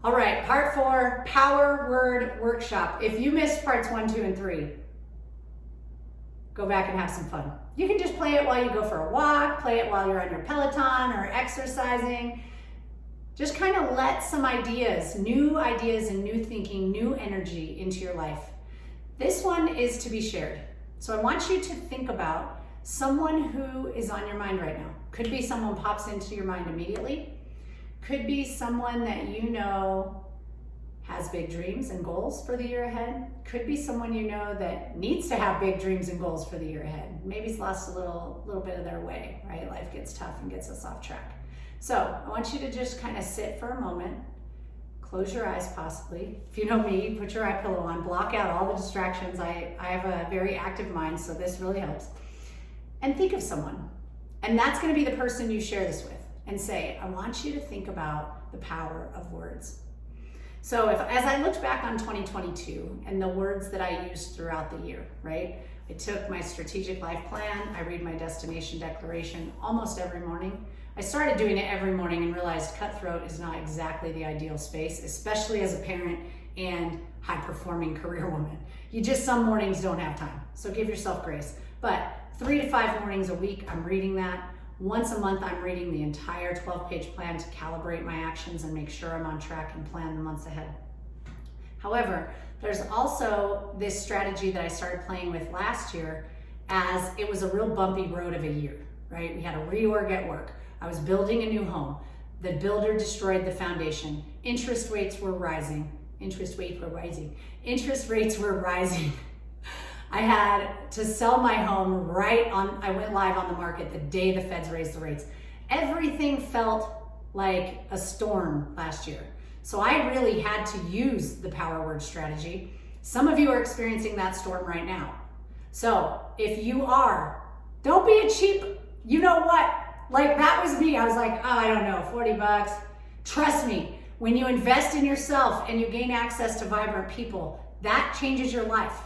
All right, part 4, power word workshop. If you missed parts 1, 2, and 3, go back and have some fun. You can just play it while you go for a walk, play it while you're on your Peloton or exercising. Just kind of let some ideas and new thinking, new energy into your life. This one is to be shared. So I want you to think about someone who is on your mind right now. Could be someone pops into your mind immediately. Could be someone that you know has big dreams and goals for the year ahead. Could be someone you know that needs to have big dreams and goals for the year ahead. Maybe's lost a little bit of their way, right? Life gets tough and gets us off track. So I want you to just kind of sit for a moment, close your eyes possibly. If you know me, put your eye pillow on, block out all the distractions. I have a very active mind, so this really helps. And think of someone. And that's gonna be the person you share this with. And say, I want you to think about the power of words. So as I looked back on 2022 and the words that I used throughout the year, right? I took my strategic life plan, I read my destination declaration almost every morning. I started doing it every morning and realized cutthroat is not exactly the ideal space, especially as a parent and high-performing career woman. Some mornings don't have time, so give yourself grace. But 3 to 5 mornings a week, I'm reading that. Once a month, I'm reading the entire 12-page plan to calibrate my actions and make sure I'm on track and plan the months ahead. However, there's also this strategy that I started playing with last year as it was a real bumpy road of a year, right? We had a reorg at work. I was building a new home. The builder destroyed the foundation. Interest rates were rising. I had to sell my home I went live on the market the day the feds raised the rates. Everything felt like a storm last year. So I really had to use the power word strategy. Some of you are experiencing that storm right now. So if you are, don't be a cheap, you know what? Like that was me. I was like, oh, I don't know, 40 bucks. Trust me, when you invest in yourself and you gain access to vibrant people, that changes your life.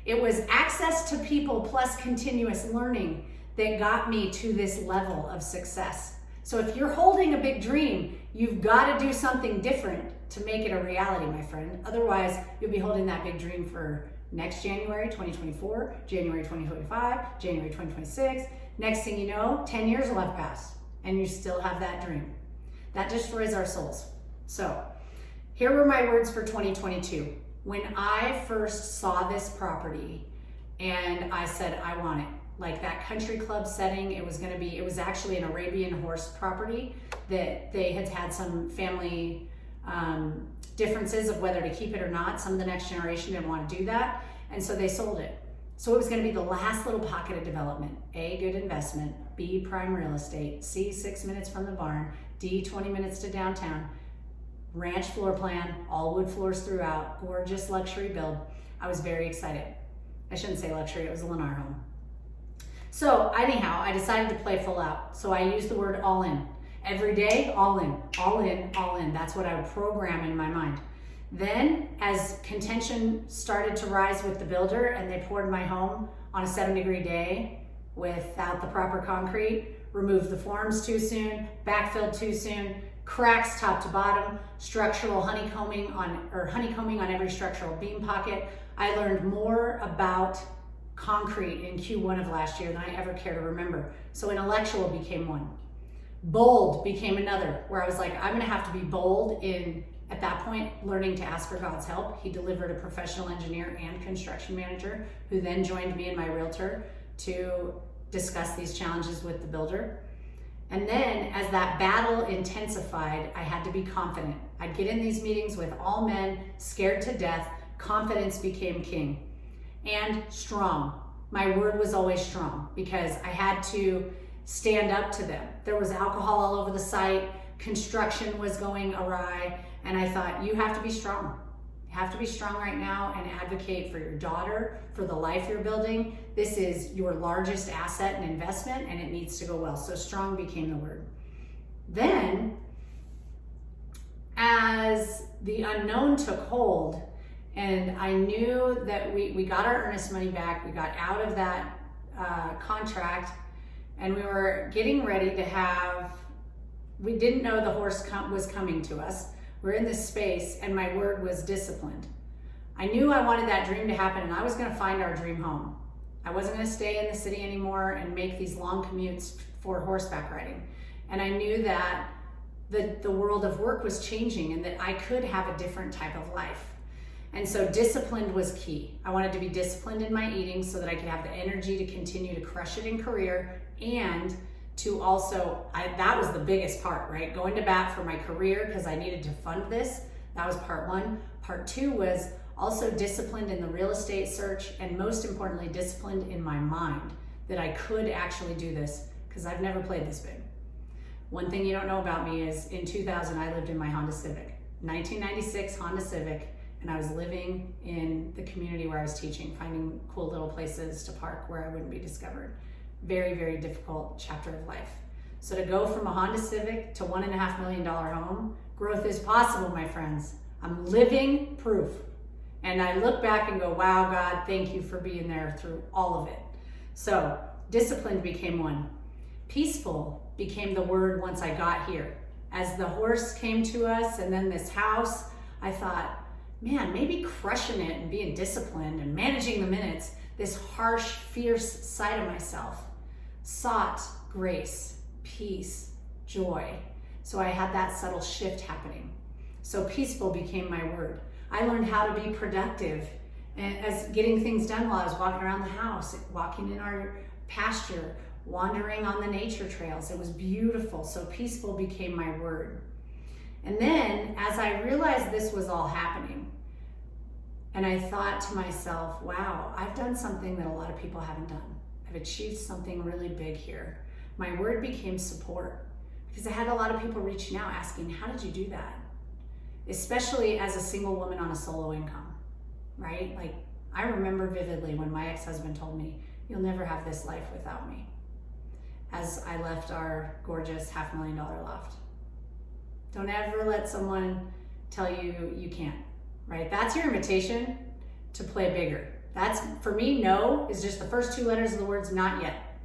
It was access to people plus continuous learning that got me to this level of success. So if you're holding a big dream, you've got to do something different to make it a reality, my friend. Otherwise, you'll be holding that big dream for next January 2024, January 2025, January 2026. Next thing you know, 10 years will have passed and you still have that dream. That destroys our souls. So here were my words for 2022. When I first saw this property and I said, I want it, like that country club setting, it was actually an Arabian horse property that they had had some family differences of whether to keep it or not. Some of the next generation didn't want to do that. And so they sold it. So it was going to be the last little pocket of development. A, good investment. B, prime real estate. C, 6 minutes from the barn. D, 20 minutes to downtown. Ranch floor plan, all wood floors throughout, gorgeous luxury build. I was very excited. I shouldn't say luxury, it was a Lennar home. So anyhow, I decided to play full out. So I used the word all in. Every day, all in, all in, all in. That's what I would program in my mind. Then as contention started to rise with the builder and they poured my home on a 7-degree day without the proper concrete, removed the forms too soon, backfilled too soon, cracks top to bottom, structural honeycombing on every structural beam pocket. I learned more about concrete in Q1 of last year than I ever care to remember. So intellectual became one. Bold became another, where I was like, I'm gonna have to be bold in, at that point, learning to ask for God's help. He delivered a professional engineer and construction manager who then joined me and my realtor to discuss these challenges with the builder. And then as that battle intensified, I had to be confident. I'd get in these meetings with all men, scared to death. Confidence became king. And strong. My word was always strong because I had to stand up to them. There was alcohol all over the site. Construction was going awry. And I thought, you have to be strong. You have to be strong right now and advocate for your daughter, for the life you're building. This is your largest asset and investment, and it needs to go well. So strong became the word. Then, as the unknown took hold, and I knew that we got our earnest money back, we got out of that contract, and we were getting ready to have, we didn't know the horse was coming to us. we're in this space, and my word was disciplined. I knew I wanted that dream to happen, and I was going to find our dream home. I wasn't going to stay in the city anymore and make these long commutes for horseback riding. And I knew that the world of work was changing and that I could have a different type of life. And so disciplined was key. I wanted to be disciplined in my eating so that I could have the energy to continue to crush it in career, and to also, that was the biggest part, right? Going to bat for my career because I needed to fund this. That was part one. Part two was also disciplined in the real estate search, and most importantly, disciplined in my mind that I could actually do this, because I've never played this big. One thing you don't know about me is in 2000, I lived in my Honda Civic, 1996 Honda Civic, and I was living in the community where I was teaching, finding cool little places to park where I wouldn't be discovered. Very, very difficult chapter of life. So to go from a Honda Civic to $1.5 million home, growth is possible, my friends. I'm living proof. And I look back and go, wow, God, thank you for being there through all of it. So disciplined became one. Peaceful became the word once I got here. As the horse came to us and then this house, I thought, man, maybe crushing it and being disciplined and managing the minutes, this harsh, fierce side of myself, sought grace, peace, joy. So I had that subtle shift happening. So peaceful became my word. I learned how to be productive and as getting things done while I was walking around the house, walking in our pasture, wandering on the nature trails. It was beautiful. So peaceful became my word. And then as I realized this was all happening, and I thought to myself, wow, I've done something that a lot of people haven't done. I've achieved something really big here. My word became support, because I had a lot of people reaching out asking, how did you do that? Especially as a single woman on a solo income, right? Like, I remember vividly when my ex-husband told me, you'll never have this life without me, as I left our gorgeous $500,000 loft. Don't ever let someone tell you you can't, right? That's your invitation to play bigger. That's, for me, no is just the first two letters of the words not yet.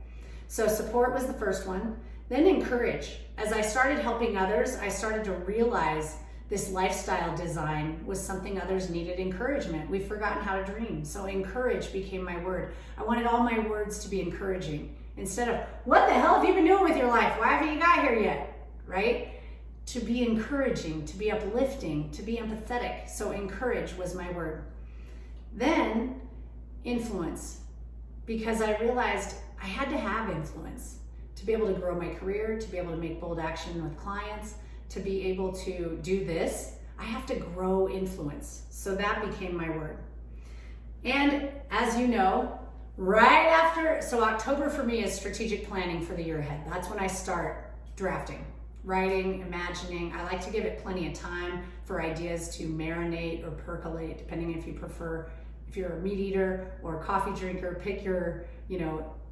So support was the first one. Then encourage. As I started helping others, I started to realize this lifestyle design was something others needed encouragement. We've forgotten how to dream. So encourage became my word. I wanted all my words to be encouraging instead of, what the hell have you been doing with your life? Why haven't you got here yet? Right? To be encouraging, to be uplifting, to be empathetic. So encourage was my word. Then influence, because I realized I had to have influence to be able to grow my career, to be able to make bold action with clients, to be able to do this. I have to grow influence. So that became my word. And as you know, right after, so October for me is strategic planning for the year ahead. That's when I start drafting, writing, imagining. I like to give it plenty of time for ideas to marinate or percolate, depending if you prefer, if you're a meat eater or a coffee drinker, pick your,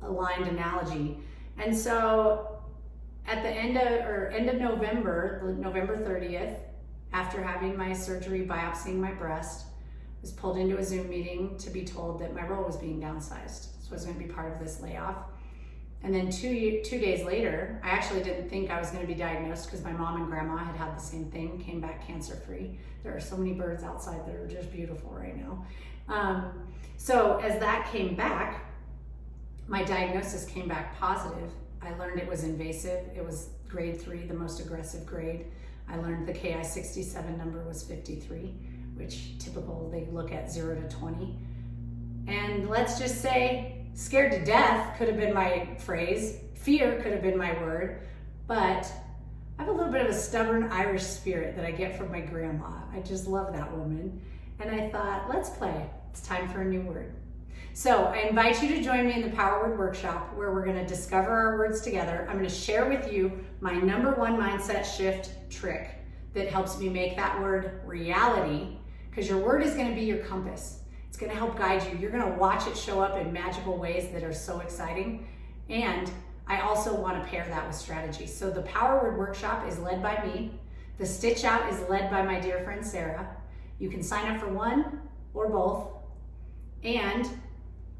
aligned analogy. And so at the end of November, November 30th, after having my surgery, biopsying my breast, was pulled into a Zoom meeting to be told that my role was being downsized. So I was going to be part of this layoff. And then two days later, I actually didn't think I was going to be diagnosed because my mom and grandma had had the same thing, came back cancer-free. There are so many birds outside that are just beautiful right now. So as that came back, my diagnosis came back positive. I learned it was invasive. It was grade 3, the most aggressive grade. I learned the Ki-67 number was 53, which typical, they look at 0 to 20. And let's just say, scared to death could have been my phrase. Fear could have been my word. But I have a little bit of a stubborn Irish spirit that I get from my grandma. I just love that woman. And I thought, let's play. It's time for a new word. So I invite you to join me in the Power Word Workshop, where we're going to discover our words together. I'm going to share with you my number one mindset shift trick that helps me make that word reality, because your word is going to be your compass. It's going to help guide you. You're going to watch it show up in magical ways that are so exciting. And I also want to pair that with strategy. So the Power Word Workshop is led by me. The Stitch Out is led by my dear friend Sarah. You can sign up for one or both. And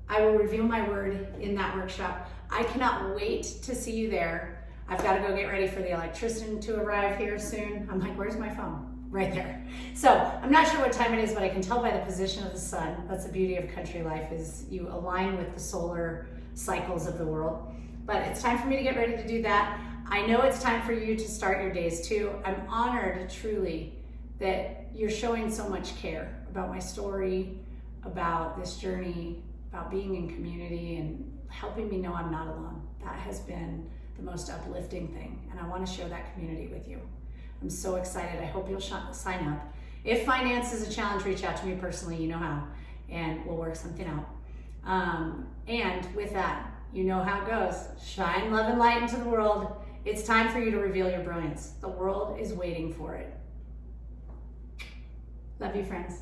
I will reveal my word in that workshop. I cannot wait to see you there. I've got to go get ready for the electrician to arrive here soon. I'm like, where's my phone? right there. So I'm not sure what time it is, but I can tell by the position of the sun. That's the beauty of country life, is you align with the solar cycles of the world. But it's time for me to get ready to do that. I know it's time for you to start your days too. I'm honored truly that you're showing so much care about my story, about this journey, about being in community, and helping me know I'm not alone. That has been the most uplifting thing, and I want to share that community with you. I'm so excited. I hope you'll sign up. If finance is a challenge, reach out to me personally. You know how, and we'll work something out. And with that, you know how it goes. Shine love and light into the world. It's time for you to reveal your brilliance. The world is waiting for it. Love you, friends.